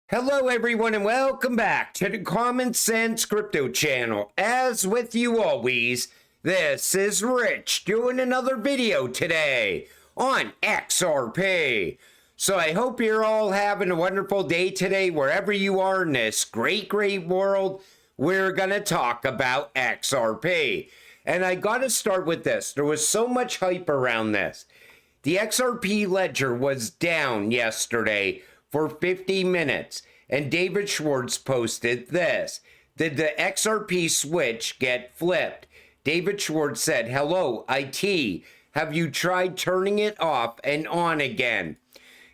Hello everyone and welcome back to the Common Sense Crypto channel. As with you always, this is Rich doing another video today on XRP. So I hope you're all having a wonderful day today wherever you are in this great world. We're going to talk about XRP. And I got to start with this. There was so much hype around this. The XRP Ledger was down yesterday for 50 minutes, and David Schwartz posted this. Did the XRP switch get flipped? David Schwartz said, "Hello, IT. Have you tried turning it off and on again?"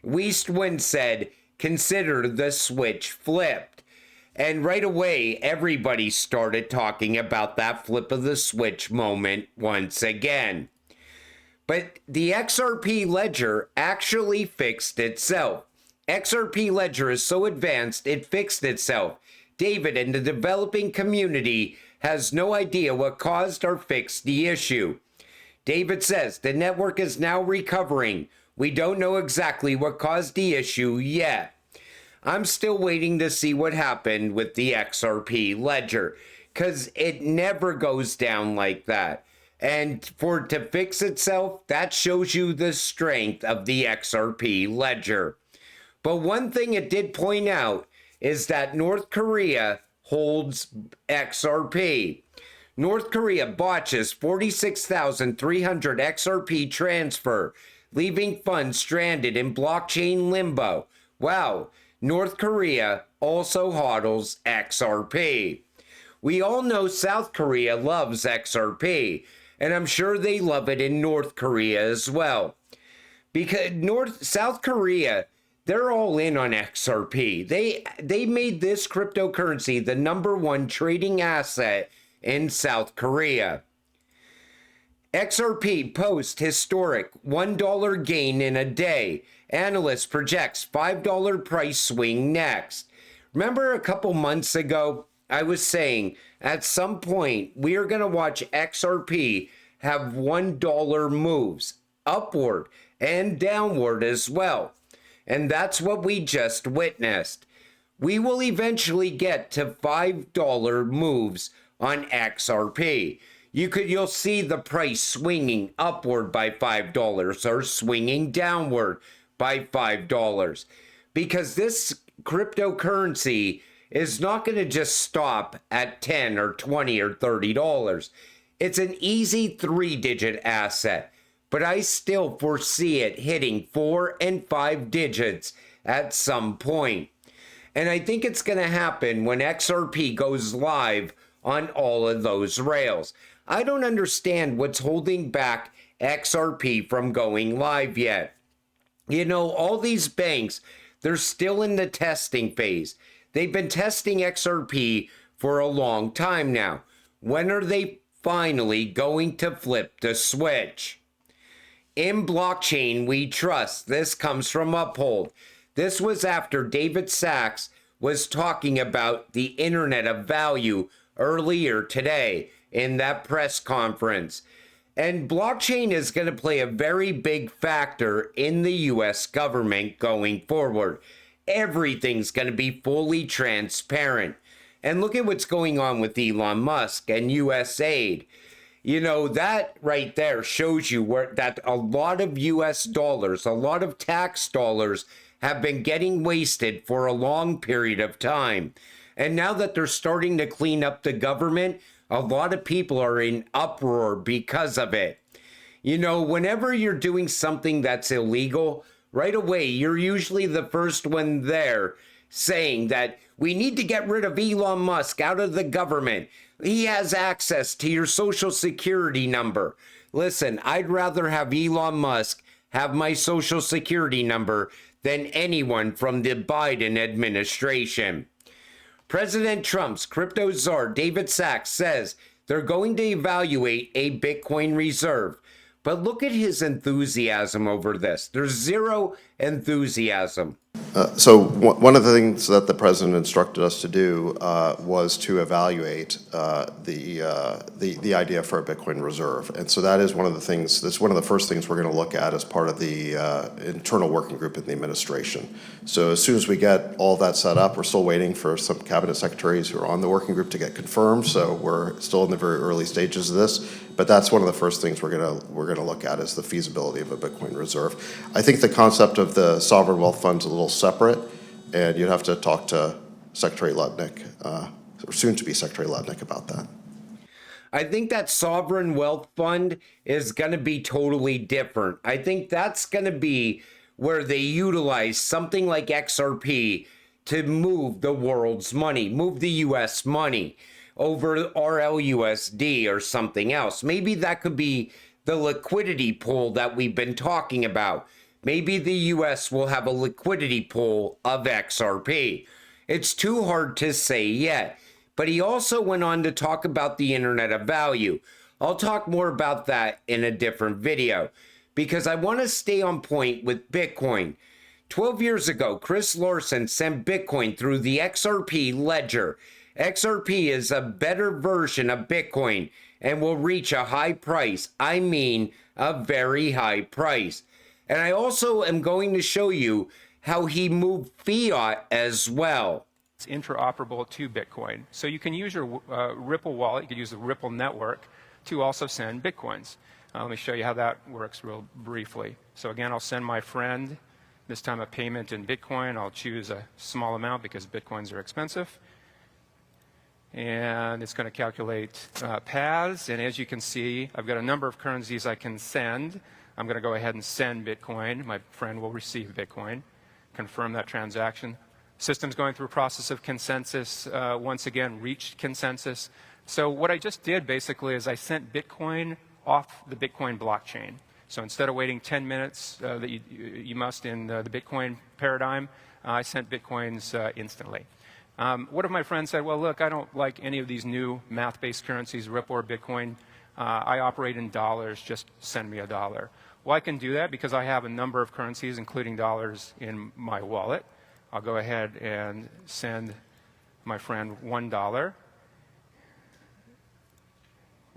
Westwind said, "Consider the switch flipped." And right away, everybody started talking about that flip of the switch moment once again. But the XRP Ledger actually fixed itself. XRP Ledger is so advanced, it fixed itself. David and the developing community has no idea what caused or fixed the issue. David says, the network is now recovering. We don't know exactly what caused the issue yet. I'm still waiting to see what happened with the XRP Ledger, because it never goes down like that. And for it to fix itself, that shows you the strength of the XRP Ledger. But one thing it did point out is that North Korea holds XRP. North Korea botches 46,300 XRP transfer, leaving funds stranded in blockchain limbo. Wow, North Korea also hodls XRP. We all know South Korea loves XRP, and I'm sure they love it in North Korea as well. Because South Korea, they're all in on XRP. They made this cryptocurrency the #1 trading asset in South Korea. XRP post historic $1 gain in a day. Analyst projects $5 price swing next. Remember a couple months ago, I was saying at some point we are going to watch XRP have $1 moves upward and downward as well. And that's what we just witnessed. We will eventually get to $5 moves on XRP. You'll see the price swinging upward by $5 or swinging downward by $5, because this cryptocurrency is not going to just stop at $10 or $20 or $30. It's an easy 3-digit asset. But I still foresee it hitting 4 and 5 digits at some point. And I think it's going to happen when XRP goes live on all of those rails. I don't understand what's holding back XRP from going live yet. You know, all these banks, they're still in the testing phase. They've been testing XRP for a long time now. When are they finally going to flip the switch? In blockchain, we trust. This comes from Uphold. This was after David Sachs was talking about the Internet of Value earlier today in that press conference. And blockchain is going to play a very big factor in the US government going forward. Everything's going to be fully transparent. And look at what's going on with Elon Musk and US aid. You know, that right there shows you that a lot of US dollars, a lot of tax dollars have been getting wasted for a long period of time. And now that they're starting to clean up the government, a lot of people are in uproar because of it. You know, whenever you're doing something that's illegal, right away, you're usually the first one there saying that we need to get rid of Elon Musk out of the government. He has access to your social security number. Listen, I'd rather have Elon Musk have my social security number than anyone from the Biden administration. President Trump's crypto czar, David Sachs, says they're going to evaluate a Bitcoin reserve. But look at his enthusiasm over this. There's zero enthusiasm. So one of the things that the president instructed us to do was to evaluate the idea for a Bitcoin reserve, and so that is one of the things. That's one of the first things we're going to look at as part of the internal working group in the administration. So as soon as we get all that set up, we're still waiting for some cabinet secretaries who are on the working group to get confirmed. So we're still in the very early stages of this. But that's one of the first things we're gonna look at is the feasibility of a Bitcoin reserve. I think the concept of the sovereign wealth fund is a little separate, and you'd have to talk to Secretary Lutnick, or soon to be Secretary Lutnick, about that. I think that sovereign wealth fund is going to be totally different. I think that's going to be where they utilize something like XRP to move the world's money, move the US money over RLUSD or something else. Maybe that could be the liquidity pool that we've been talking about. Maybe the US will have a liquidity pool of XRP. It's too hard to say yet. But he also went on to talk about the Internet of Value. I'll talk more about that in a different video because I want to stay on point with Bitcoin. 12 years ago, Chris Larsen sent Bitcoin through the XRP Ledger. XRP is a better version of Bitcoin and will reach a high price. I mean, a very high price. And I also am going to show you how he moved fiat as well. It's interoperable to Bitcoin. So you can use your Ripple wallet, you can use the Ripple network to also send Bitcoins. Let me show you how that works real briefly. So again, I'll send my friend, this time a payment in Bitcoin. I'll choose a small amount because Bitcoins are expensive. And it's going to calculate paths. And as you can see, I've got a number of currencies I can send. I'm going to go ahead and send Bitcoin. My friend will receive Bitcoin. Confirm that transaction. System's going through a process of consensus. Once again, reached consensus. So what I just did basically is I sent Bitcoin off the Bitcoin blockchain. So instead of waiting 10 minutes that you must in the Bitcoin paradigm, I sent Bitcoins instantly. One of my friends said, well, look, I don't like any of these new math-based currencies, Ripple or Bitcoin. I operate in dollars, just send me $1. Well, I can do that because I have a number of currencies, including dollars, in my wallet. I'll go ahead and send my friend $1.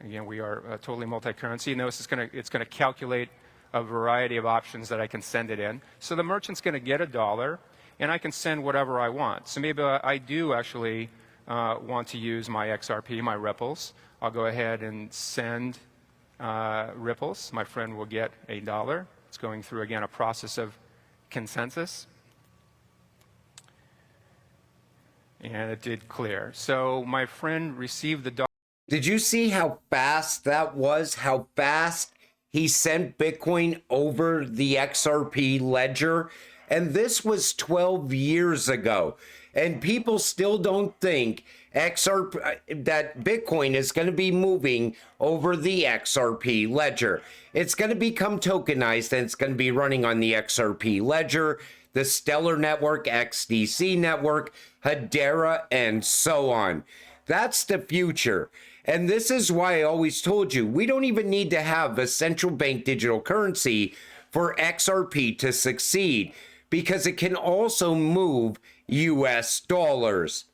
Again, we are totally multi-currency. Notice it's going to calculate a variety of options that I can send it in. So the merchant's going to get $1, and I can send whatever I want. So maybe I do actually want to use my XRP, my Ripples. I'll go ahead and send Ripples. My friend will get $1. It's going through, again, a process of consensus. And it did clear. So my friend received the dollar. Did you see how fast that was? How fast he sent Bitcoin over the XRP ledger? And this was 12 years ago. And people still don't think that Bitcoin is going to be moving over the XRP ledger. It's going to become tokenized and it's going to be running on the XRP ledger, the Stellar Network, XDC Network, Hedera, and so on. That's the future. And this is why I always told you, we don't even need to have a central bank digital currency for XRP to succeed, because it can also move US dollars.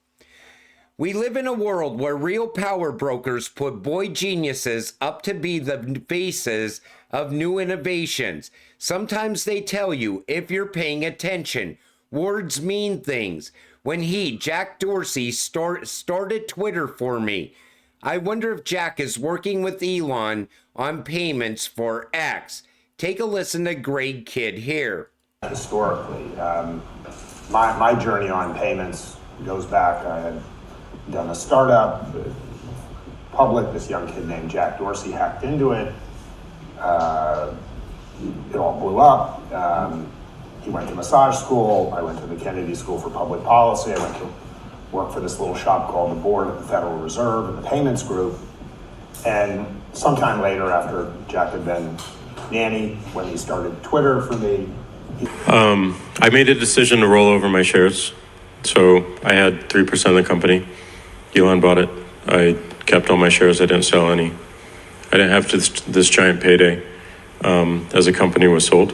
We live in a world where real power brokers put boy geniuses up to be the faces of new innovations. Sometimes they tell you, if you're paying attention, words mean things. When Jack Dorsey, started Twitter for me, I wonder if Jack is working with Elon on payments for X. Take a listen to Greg Kidd here. Historically, my journey on payments goes back. I had done a startup, public. This young kid named Jack Dorsey hacked into it. It all blew up. He went to massage school. I went to the Kennedy School for Public Policy. I went to work for this little shop called the Board of the Federal Reserve in the payments group. And sometime later, after Jack had been nanny, when he started Twitter for me, I made a decision to roll over my shares. So I had 3% of the company. Elon bought it. I kept all my shares. I didn't sell any. I didn't have this giant payday as the company was sold.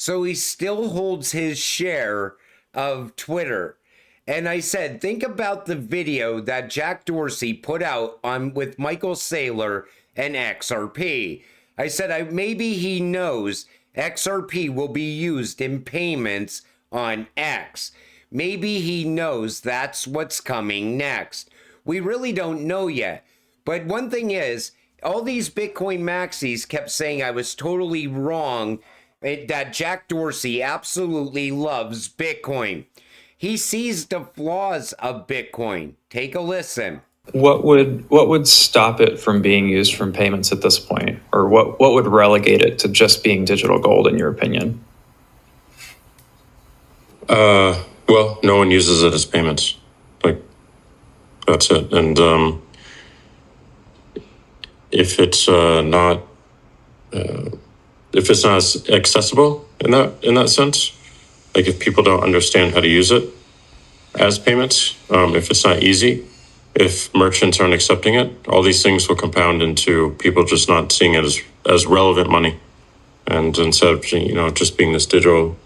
So he still holds his share of Twitter. And I said, think about the video that Jack Dorsey put out on with Michael Saylor and XRP. I said, maybe he knows XRP will be used in payments on X. Maybe he knows that's what's coming next. We really don't know yet. But one thing is, all these Bitcoin maxis kept saying I was totally wrong, that Jack Dorsey absolutely loves Bitcoin. He sees the flaws of Bitcoin. Take a listen. What would stop it from being used from payments at this point? Or what would relegate it to just being digital gold, in your opinion? Well, no one uses it as payments. Like, that's it. And if it's not accessible in that sense, like if people don't understand how to use it as payments, if it's not easy, if merchants aren't accepting it, all these things will compound into people just not seeing it as relevant money, and instead of just being this digital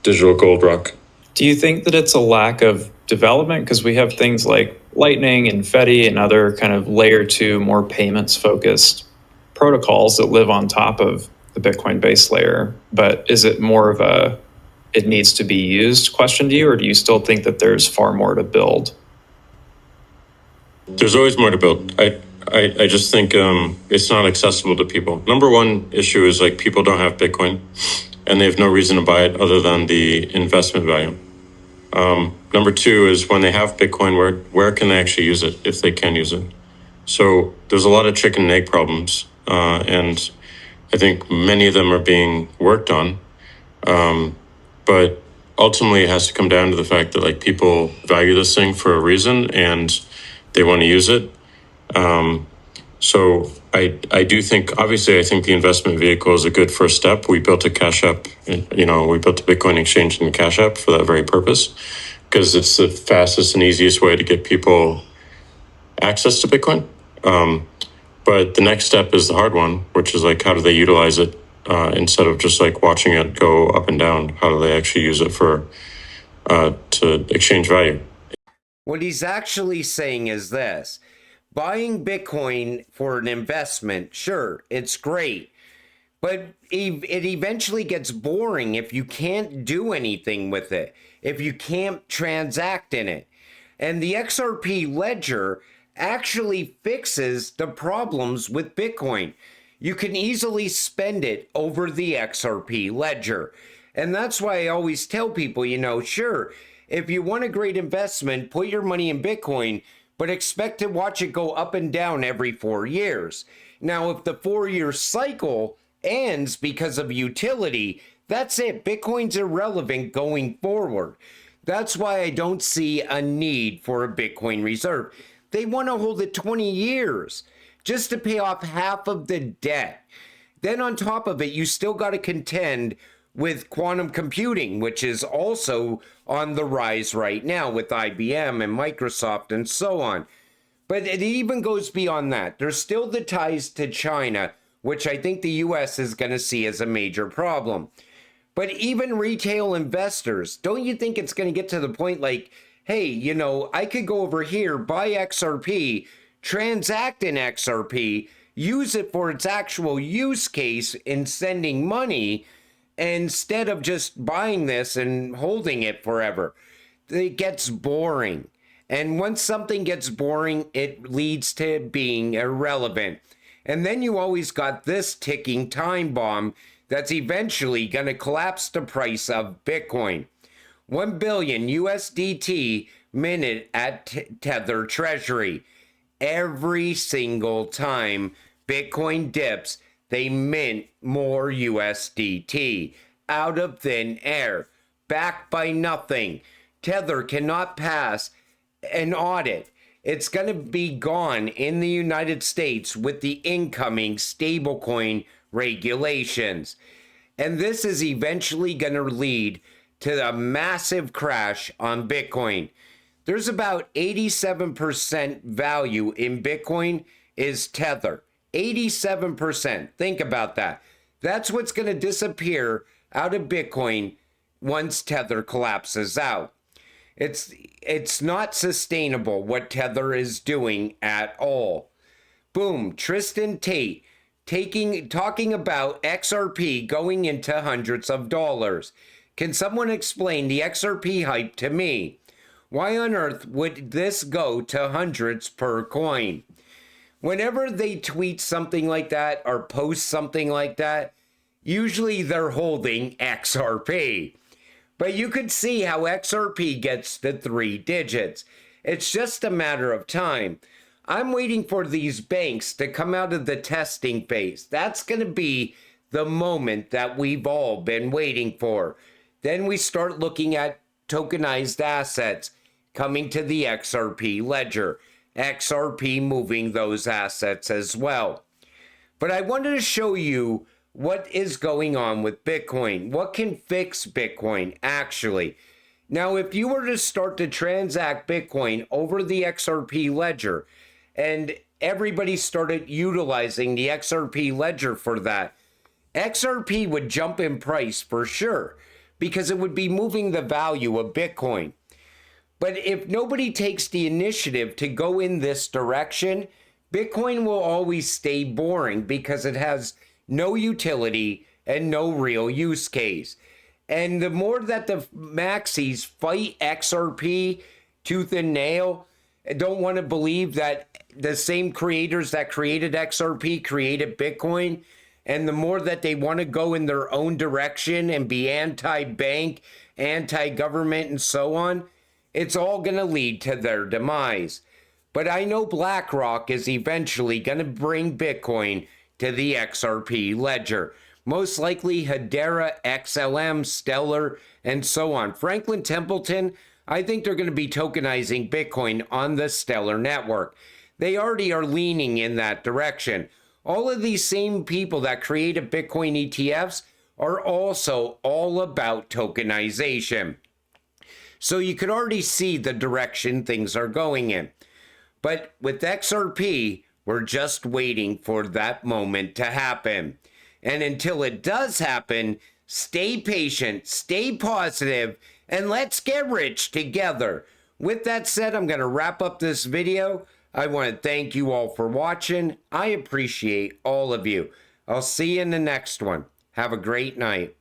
gold rock. Do you think that it's a lack of development? Because we have things like Lightning and Fedi and other kind of layer 2, more payments focused protocols that live on top of the Bitcoin base layer. But is it more of a it needs to be used question to you, or do you still think that there's far more to build? There's always more to build. I just think it's not accessible to people. Number one issue is like people don't have Bitcoin and they have no reason to buy it other than the investment value. Number two is when they have Bitcoin, where can they actually use it if they can use it? So there's a lot of chicken and egg problems, and I think many of them are being worked on. But ultimately it has to come down to the fact that like people value this thing for a reason and they want to use it. So I do think, obviously, I think the investment vehicle is a good first step. We built a Cash App, we built a Bitcoin exchange in Cash App for that very purpose, because it's the fastest and easiest way to get people access to Bitcoin. But the next step is the hard one, which is like, how do they utilize it instead of just like watching it go up and down? How do they actually use it to exchange value? What he's actually saying is this. Buying Bitcoin for an investment, sure, it's great. But it eventually gets boring if you can't do anything with it, if you can't transact in it. And the XRP Ledger actually fixes the problems with Bitcoin. You can easily spend it over the XRP Ledger. And that's why I always tell people, sure, if you want a great investment, put your money in Bitcoin, but expect to watch it go up and down every 4 years. Now, if the 4-year cycle ends because of utility, that's it. Bitcoin's irrelevant going forward. That's why I don't see a need for a Bitcoin reserve. They want to hold it 20 years just to pay off half of the debt. Then on top of it, you still got to contend with quantum computing, which is also on the rise right now with IBM and Microsoft and so on. But it even goes beyond that. There's still the ties to China, which I think the US is going to see as a major problem. But even retail investors, don't you think it's going to get to the point like, hey, I could go over here, buy XRP, transact in XRP, use it for its actual use case in sending money, instead of just buying this and holding it forever. It gets boring. And once something gets boring, it leads to being irrelevant. And then you always got this ticking time bomb that's eventually going to collapse the price of Bitcoin. 1 billion USDT minute at Tether Treasury. Every single time Bitcoin dips, they mint more USDT out of thin air, backed by nothing. Tether cannot pass an audit. It's going to be gone in the United States with the incoming stablecoin regulations. And this is eventually going to lead to a massive crash on Bitcoin. There's about 87% value in Bitcoin is Tether. 87%. Think about that. That's what's going to disappear out of Bitcoin once Tether collapses out. It's not sustainable what Tether is doing at all. Boom, Tristan Tate talking about XRP going into hundreds of dollars. Can someone explain the XRP hype to me? Why on earth would this go to hundreds per coin? Whenever they tweet something like that or post something like that, usually they're holding XRP. But you could see how XRP gets to 3 digits. It's just a matter of time. I'm waiting for these banks to come out of the testing phase. That's going to be the moment that we've all been waiting for. Then we start looking at tokenized assets coming to the XRP ledger. XRP moving those assets as well. But I wanted to show you what is going on with Bitcoin. What can fix Bitcoin, actually? Now, if you were to start to transact Bitcoin over the XRP ledger, and everybody started utilizing the XRP ledger for that, XRP would jump in price for sure, because it would be moving the value of Bitcoin. But if nobody takes the initiative to go in this direction, Bitcoin will always stay boring because it has no utility and no real use case. And the more that the maxis fight XRP tooth and nail, don't want to believe that the same creators that created XRP created Bitcoin, and the more that they want to go in their own direction and be anti-bank, anti-government, and so on, it's all going to lead to their demise. But I know BlackRock is eventually going to bring Bitcoin to the XRP ledger. Most likely Hedera, XLM, Stellar, and so on. Franklin Templeton, I think they're going to be tokenizing Bitcoin on the Stellar network. They already are leaning in that direction. All of these same people that created Bitcoin ETFs are also all about tokenization. So you could already see the direction things are going in. But with XRP, we're just waiting for that moment to happen. And until it does happen, stay patient, stay positive, and let's get rich together. With that said, I'm going to wrap up this video. I want to thank you all for watching. I appreciate all of you. I'll see you in the next one. Have a great night.